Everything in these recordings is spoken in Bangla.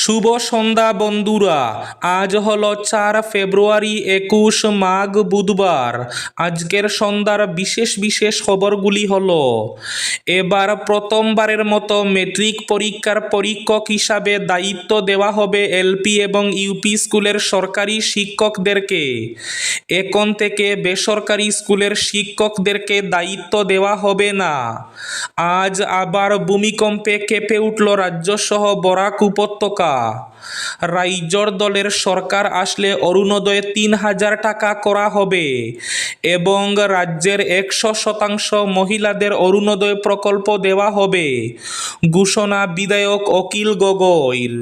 শুভ সন্ধ্যা বন্ধুরা। আজ হলো 4 ফেব্রুয়ারি, 21 মাঘ, বুধবার। আজকের সন্ধ্যার বিশেষ বিশেষ খবরগুলি হলো: এবার প্রথমবারের মতো মেট্রিক পরীক্ষার পরীক্ষক হিসাবে দায়িত্ব দেওয়া হবে এলপি এবং ইউপি স্কুলের সরকারি শিক্ষকদেরকে। এখন থেকে বেসরকারি স্কুলের শিক্ষকদেরকে দায়িত্ব দেওয়া হবে না। আজ আবার ভূমিকম্পে কেঁপে উঠল রাজ্যসহ বরাক উপত্যকা। রাইজর দলের সরকার আসলে অরুণোদয়ে 3,000 টাকা করা হবে এবং রাজ্যের 100% মহিলাদের অরুণোদয় প্রকল্প দেওয়া হবে, ঘোষণা বিধায়ক অখিল গগৈর।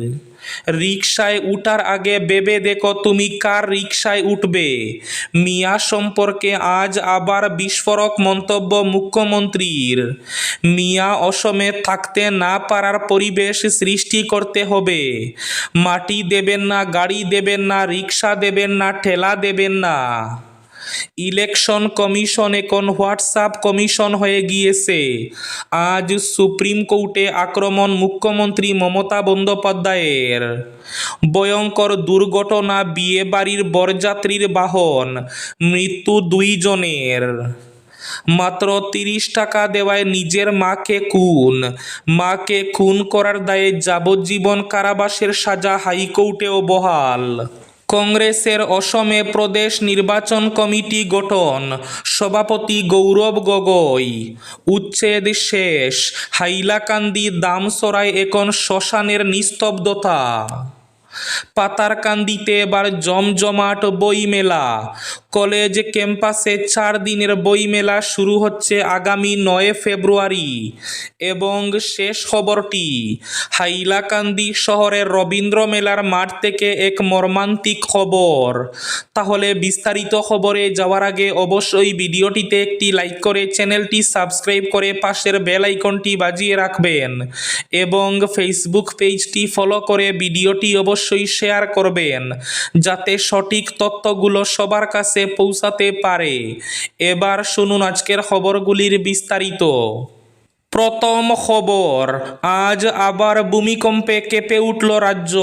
রিকশায় উঠার আগে ভেবে দেখো তুমি কার রিকশায় উঠবে। মিয়া সম্পর্কে আজ আবার বিস্ফোরক মন্তব্য মুখ্যমন্ত্রীর। মিয়া অসমে থাকতে না পারার পরিবেশ সৃষ্টি করতে হবে। মাটি দেবেন না, গাড়ি দেবেন না, রিকশা দেবেন না, ঠেলা দেবেন না। ইলেকশন কমিশন এখন হোয়াটসঅ্যাপ কমিশন হয়ে গিয়েছে। আজ সুপ্রিম কোর্টে আক্রমণ মুখ্যমন্ত্রী মমতা বন্দ্যোপাধ্যায়ের। ভয়ঙ্কর দুর্ঘটনা, বিয়ে বাড়ির বরযাত্রীর বাহন, মৃত্যু 2 জনের। মাত্র 30 টাকা দেওয়ায় নিজের মাকে খুন করার দায়ে যাবজ্জীবন কারাবাসের সাজা হাইকোর্টেও বহাল। কংগ্রেসের অসমে প্রদেশ নির্বাচন কমিটি গঠন, সভাপতি গৌরব গগৈ। উচ্ছেদ শেষ, হাইলাকান্দি দামসরায় এখন শ্মশানের নিস্তব্ধতা। পাতারকান্দিতে এবার জমজমাট বইমেলা। কলেজ ক্যাম্পাসে 4 দিনের বইমেলা শুরু হচ্ছে আগামী 9 ফেব্রুয়ারি। এবং শেষ খবরটি, হাইলাকান্দি শহরের রবীন্দ্র মেলার মাঠ থেকে এক মর্মান্তিক খবর। তাহলে বিস্তারিত খবরে যাওয়ার আগে অবশ্যই ভিডিওটিতে একটি লাইক করে চ্যানেলটি সাবস্ক্রাইব করে পাশের বেল আইকনটি বাজিয়ে রাখবেন এবং ফেসবুক পেজটি ফলো করে ভিডিওটি অবশ্যই শেয়ার করবেন যাতে সঠিক তথ্যগুলো সবার কাছে পৌঁছাতে পারে। এবার শুনুন আজকের খবরগুলির বিস্তারিত। প্রথম খবর, আজ আবার ভূমিকম্পে কেঁপে উঠল রাজ্য।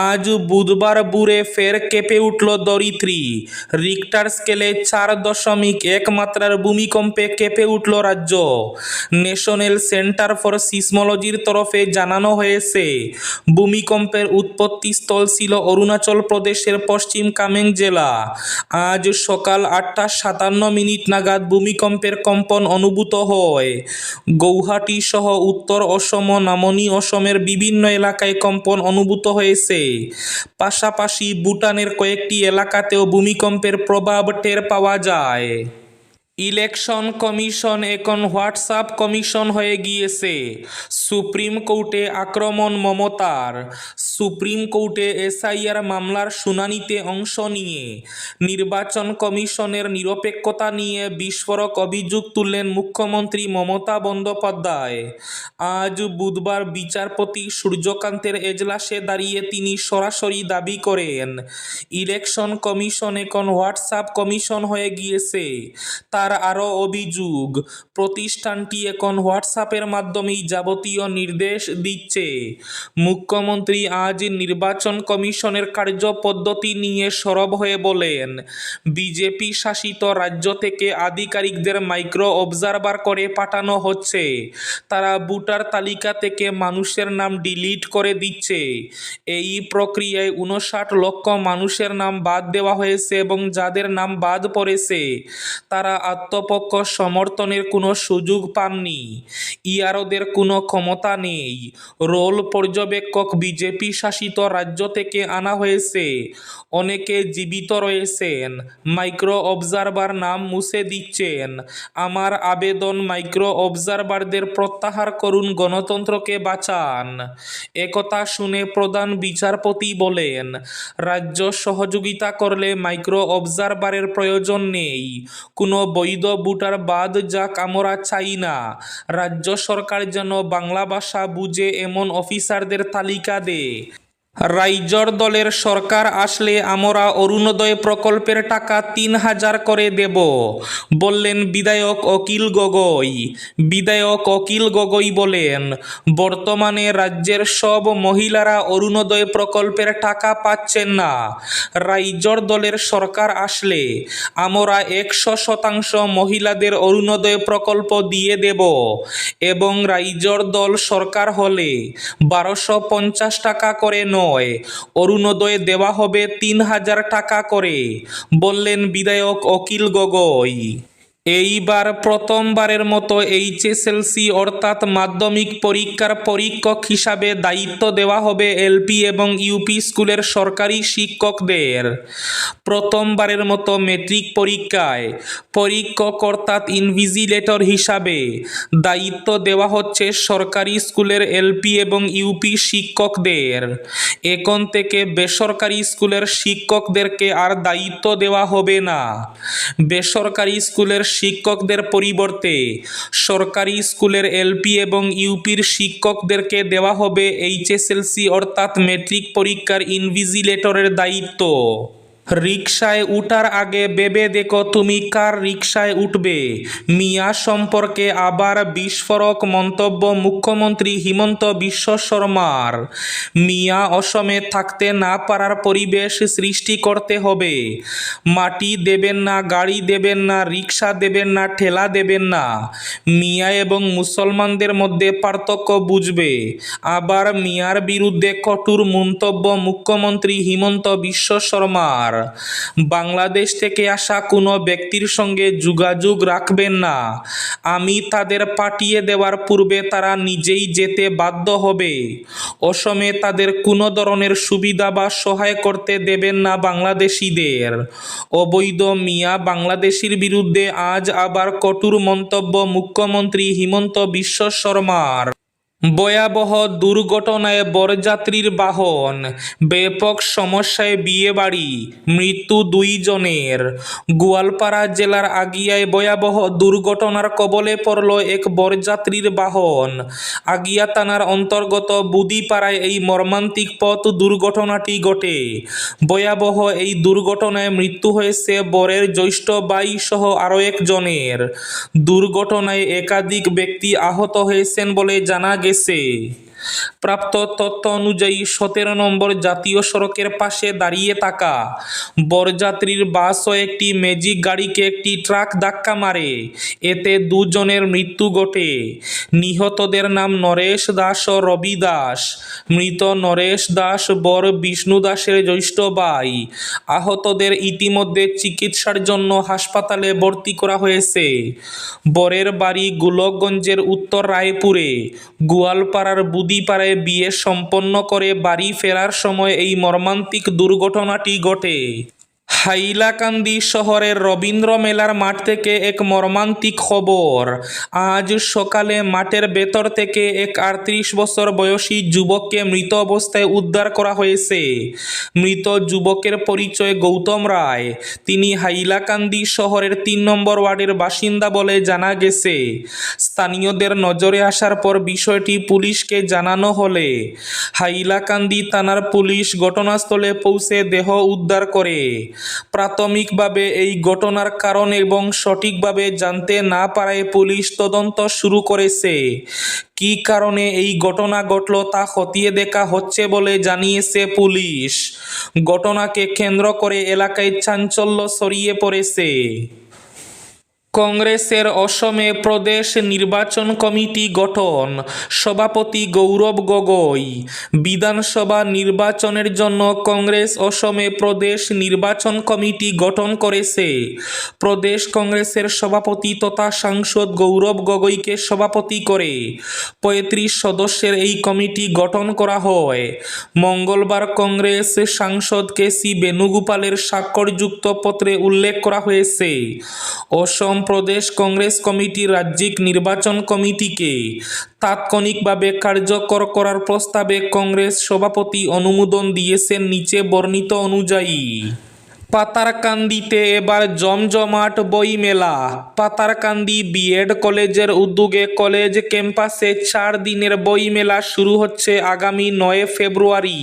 আজ বুধবার ভোরে ফের কেঁপে উঠল ধরিত্রী। রিক্টার স্কেলে 4.1 মাত্রার ভূমিকম্পে কেঁপে উঠল রাজ্য। ন্যাশনাল সেন্টার ফর সিসমোলজির তরফে জানানো হয়েছে, ভূমিকম্পের উৎপত্তিস্থল ছিল অরুণাচল প্রদেশের পশ্চিম কামেং জেলা। আজ সকাল 8:57 নাগাদ ভূমিকম্পের কম্পন অনুভূত হয়। গৌহাটি সহ উত্তর অসম, নামনি অসমের বিভিন্ন এলাকায় কম্পন অনুভূত হয়েছে। পাশাপাশি ভুটানের কয়েকটি এলাকাতেও ভূমিকম্পের প্রভাব টের পাওয়া যায়। ইলেকশন কমিশন এখন হোয়াটসঅ্যাপ কমিশন হয়ে গিয়েছে। সুপ্রিম কোর্টে আক্রমণ মমতার। সুপ্রিম কোর্টে এসআইআর মামলার শুনানিতে অংশ নিয়ে নির্বাচন কমিশনের নিরপেক্ষতা নিয়ে বিস্ফোরক অভিযোগ তুললেন মুখ্যমন্ত্রী মমতা বন্দ্যোপাধ্যায়। আজ বুধবার বিচারপতি সূর্যকান্তের এজলাসে দাঁড়িয়ে তিনি সরাসরি দাবি করেন, ইলেকশন কমিশন এখন হোয়াটসঅ্যাপ কমিশন হয়ে গিয়েছে। তার আরও অভিযোগ, প্রতিষ্ঠানটি এখন হোয়াটসঅ্যাপের মাধ্যমেই যাবতীয় নির্দেশ দিচ্ছে। মুখ্যমন্ত্রী আজ নির্বাচন কমিশনের কার্যপদ্ধতি নিয়ে সরব হয়ে বলেন, বিজেপি শাসিত রাজ্য থেকে আধিকারিকদের মাইক্রো অবজারভার করে পাঠানো হচ্ছে। তারা ভোটার তালিকা থেকে মানুষের নাম ডিলিট করে দিচ্ছে। এই প্রক্রিয়ায় 59 লক্ষ মানুষের নাম বাদ দেওয়া হয়েছে এবং যাদের নাম বাদ পড়েছে তারা আত্মপক্ষ সমর্থনের কোনো সুযোগ পাননি। ইয়ারদের কোনো ক্ষমতা নেই। রোল পর্যবেক্ষক বিজেপি শাসিত রাজ্য থেকে আনা হয়েছে। অনেকে জীবিত রয়েছেন, মাইক্রো অবজারভার নাম মুছে দিচ্ছেন। আমার আবেদন, মাইক্রো অবজারভারদের প্রত্যাহার করুন, গণতন্ত্রকে বাঁচান। একথা শুনে প্রধান বিচারপতি বলেন, রাজ্য সহযোগিতা করলে মাইক্রো অবজারভারের প্রয়োজন নেই। কোনো বৈধ ভোটার বাদ যাক, আমরা চাই না। রাজ্য সরকার যেন বাংলা ভাষা বুঝে এমন অফিসারদের তালিকা দেয় রাইজর দলের সরকার আসলে আমরা অরুণোদয় প্রকল্পের টাকা ৩,০০০ করে দেব, বললেন বিধায়ক অখিল গগৈ। বিধায়ক অখিল গগৈ বলেন, বর্তমানে রাজ্যের সব মহিলারা অরুণোদয় প্রকল্পের টাকা পাচ্ছেন না। রাইজর দলের সরকার আসলে আমরা ১০০% মহিলাদের অরুণোদয় প্রকল্প দিয়ে দেব এবং রাইজর দল সরকার হলে ১২৫০ টাকা করে নয়, অরুণোদয় দেওয়া হবে ৩,০০০ টাকা করে, বললেন বিধায়ক অখিল গগৈ। এইবার প্রথমবারের মতো এইচএসএলসি অর্থাৎ মাধ্যমিক পরীক্ষার পরীক্ষক হিসাবে দায়িত্ব দেওয়া হবে এলপি এবং ইউপি স্কুলের সরকারি শিক্ষকদের। প্রথমবারের মতো মেট্রিক পরীক্ষায় পরীক্ষক অর্থাৎ ইনভিজিলেটর হিসাবে দায়িত্ব দেওয়া হচ্ছে সরকারি স্কুলের এলপি এবং ইউপি শিক্ষকদের। এখন থেকে বেসরকারি স্কুলের শিক্ষকদেরকে আর দায়িত্ব দেওয়া হবে না। বেসরকারি স্কুলের শিক্ষকদের পরিবর্তে সরকারি স্কুলের এলপি এবং ইউপির শিক্ষকদেরকে দেওয়া হবে এইচএসএলসি অর্থাৎ মেট্রিক পরীক্ষার ইনভিজিলেটরের দায়িত্ব। রিকশায় উঠার আগে ভেবে দেখো তুমি কার রিকশায় উঠবে। মিয়া সম্পর্কে আবার বিস্ফোরক মন্তব্য মুখ্যমন্ত্রী হিমন্ত বিশ্ব শর্মার। মিয়া অসমে থাকতে না পারার পরিবেশ সৃষ্টি করতে হবে। মাটি দেবেন না, গাড়ি দেবেন না, রিকশা দেবেন না, ঠেলা দেবেন না। মিয়া এবং মুসলমানদের মধ্যে পার্থক্য বুঝবে। আবার মিয়ার বিরুদ্ধে কঠোর মন্তব্য মুখ্যমন্ত্রী হিমন্ত বিশ্ব শর্মার। বাংলাদেশ থেকে আসা কোনো ব্যক্তির সঙ্গে যোগাযোগ রাখবেন না। আমি তাদের পাঠিয়ে দেওয়ার পূর্বে তারা নিজেই যেতে বাধ্য হবে। অসমে তাদের কোনো ধরনের সুবিধা বা সহায় করতে দেবেন না বাংলাদেশিদের। অবৈধ মিয়া বাংলাদেশির বিরুদ্ধে আজ আবার কঠোর মন্তব্য মুখ্যমন্ত্রী হিমন্ত বিশ্ব শর্মার। ভয়াবহ দুর্ঘটনায় বরযাত্রীর বাহন, ব্যাপক সমস্যায় বিয়েবাড়ি, মৃত্যু ২ জনের। গোয়ালপাড়া জেলার আগিয়ায় ভয়াবহ দুর্ঘটনার কবলে পড়ল এক বরযাত্রীর বাহন। আগিয়া থানার অন্তর্গত বুদিপাড়ায় এই মর্মান্তিক পথ দুর্ঘটনাটি ঘটে। ভয়াবহ এই দুর্ঘটনায় মৃত্যু হয়েছে বরের জ্যৈষ্ঠ ভাই সহ আরও একজনের। দুর্ঘটনায় একাধিক ব্যক্তি আহত হয়েছেন বলে জানা গেছে। প্রাপ্ত তথ্য অনুযায়ী ১৭ নম্বর জাতীয় সড়কের পাশে দাঁড়িয়ে থাকা বরযাত্রীর বাস ও একটি ম্যাজিক গাড়িকে একটি ট্রাক ধাক্কা মারে। এতে ২ জনের মৃত্যু ঘটে। নিহতদের নাম নরেশ দাস ও রবি দাস। মৃত নরেশ দাস বর বিষ্ণু দাসের জ্যৈষ্ঠ ভাই। আহতদের ইতিমধ্যে চিকিৎসার জন্য হাসপাতালে ভর্তি করা হয়েছে। বরের বাড়ি গোলকগঞ্জের উত্তর রায়পুরে। গোয়ালপাড়ার বুদিপাড়ায় বিয়ে সম্পন্ন করে বাড়ি ফেরার সময় এই মর্মান্তিক দুর্ঘটনাটি ঘটে। হাইলাকান্দি শহরের রবীন্দ্র মেলার মাঠ থেকে এক মর্মান্তিক খবর। আজ সকালে মাঠের ভেতর থেকে এক ৩৮ বছর বয়সী যুবককে মৃত অবস্থায় উদ্ধার করা হয়েছে। মৃত যুবকের পরিচয় গৌতম রায়। তিনি হাইলাকান্দি শহরের ৩ নম্বর ওয়ার্ডের বাসিন্দা বলে জানা গেছে। স্থানীয়দের নজরে আসার পর বিষয়টি পুলিশকে জানানো হলে হাইলাকান্দি থানার পুলিশ ঘটনাস্থলে পৌঁছে দেহ উদ্ধার করে। প্রাথমিকভাবে এই ঘটনার কারণ এবং সঠিকভাবে জানতে না পারায় পুলিশ তদন্ত শুরু করেছে। কী কারণে এই ঘটনা ঘটল তা খতিয়ে দেখা হচ্ছে বলে জানিয়েছে পুলিশ। ঘটনাকে কেন্দ্র করে এলাকায় চাঞ্চল্য ছড়িয়ে পড়েছে। কংগ্রেসের অসমে প্রদেশ নির্বাচন কমিটি গঠন, সভাপতি গৌরব গগৈ। বিধানসভা নির্বাচনের জন্য কংগ্রেস অসমে প্রদেশ নির্বাচন কমিটি গঠন করেছে। প্রদেশ কংগ্রেসের সভাপতি তথা সাংসদ গৌরব গগৈকে সভাপতি করে ৩৫ সদস্যের এই কমিটি গঠন করা হয়। মঙ্গলবার কংগ্রেস সাংসদ কেসি বেণুগোপালের স্বাক্ষরযুক্ত পত্রে উল্লেখ করা হয়েছে। অসম প্রদেশ কংগ্রেস কমিটি রাজ্যিক নির্বাচন কমিটিকে তাৎক্ষণিকভাবে কার্যকর করার প্রস্তাবে কংগ্রেস সভাপতি অনুমোদন দিয়েছেন নিচে বর্ণিত অনুযায়ী। পাতারকান্দিতে এবার জমজমাট বইমেলা। পাতারকান্দি বিএড কলেজের উদ্যোগে কলেজ ক্যাম্পাসে ৪ দিনের বইমেলা শুরু হচ্ছে আগামী ৯ ফেব্রুয়ারি।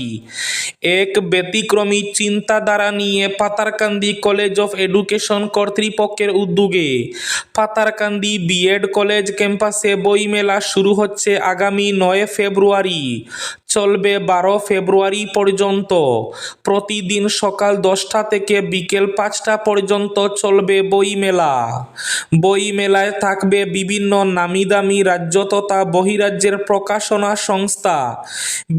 এক ব্যতিক্রমী চিন্তাধারা নিয়ে পাতারকান্দি কলেজ অফ এডুকেশন কর্তৃপক্ষের উদ্যোগে পাতারকান্দি বিএড কলেজ ক্যাম্পাসে বইমেলা শুরু হচ্ছে আগামী 9 ফেব্রুয়ারি, চলবে 12 ফেব্রুয়ারি পর্যন্ত। প্রতিদিন সকাল 10টা থেকে বিকেল 5টা পর্যন্ত চলবে বইমেলা। বইমেলায় থাকবে বিভিন্ন নামিদামি রাজ্য তথা বহিরাজ্যের প্রকাশনা সংস্থা।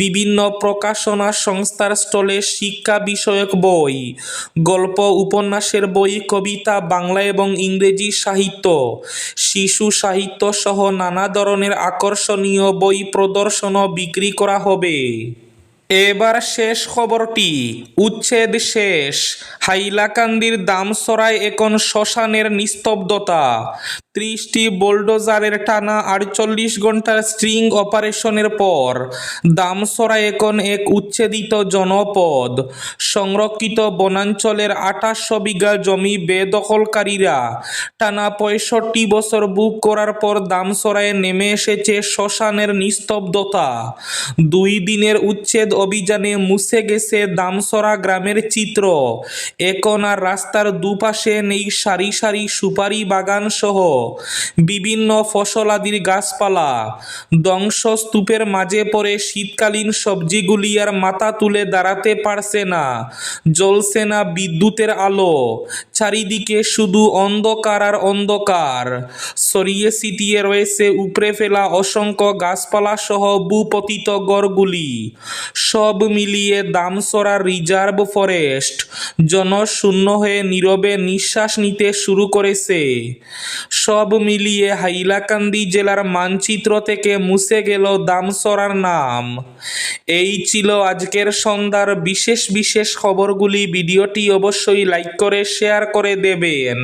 বিভিন্ন প্রকাশনা সংস্থার স্টলে শিক্ষা বিষয়ক বই, গল্প উপন্যাসের বই, কবিতা, বাংলা এবং ইংরেজি সাহিত্য, শিশু সাহিত্য সহ নানা ধরনের আকর্ষণীয় বই প্রদর্শন বিক্রি করা হবে। এবার শেষ খবরটি, উচ্ছেদ শেষ, হাইলাকান্দির দামসরায় এখন শ্মশানের নিস্তব্ধতা। 30টি বোলডোজারের টানা 48 ঘন্টার স্ট্রিং অপারেশনের পর দামসরায় এখন এক উচ্ছেদিত জনপদ। সংরক্ষিত বনাঞ্চলের 2800 বিঘা জমি বেদখলকারীরা টানা 65 বছর বুক করার পর দামসরায় নেমে এসেছে শ্মশানের নিস্তব্ধতা। 2 দিনের উচ্ছেদ অভিযানে মুছে গেছে দামসরা গ্রামের চিত্র। এখন আর রাস্তার দুপাশে নেই সারি সারি সুপারি বাগান সহ বিভিন্ন ফসলাদির গাছপালা। ধ্বংসস্তূপের মাঝে পড়ে শীতকালীন সবজিগুলি আর মাথা তুলে দাঁড়াতে পারছে না, জ্বলছে না বিদ্যুতের আলো। চারিদিকে শুধু অন্ধকার আর অন্ধকার। ছড়িয়ে ছিটিয়ে রয়েছে উপড়ে ফেলা অসংখ্য গাছপালা সহ ভূপতিত গড়গুলি। সব মিলিয়ে দামসরা রিজার্ভ ফরেস্ট জনশূন্য হয়ে নীরবে নিঃশ্বাস নিতে শুরু করেছে। সব মিলিয়ে হাইলাকান্দি জেলার মানচিত্র থেকে মুছে গেল দামসরার নাম। এই ছিল আজকের সন্ধ্যার বিশেষ বিশেষ খবরগুলি। ভিডিওটি অবশ্যই লাইক করে শেয়ার করে দেবেন।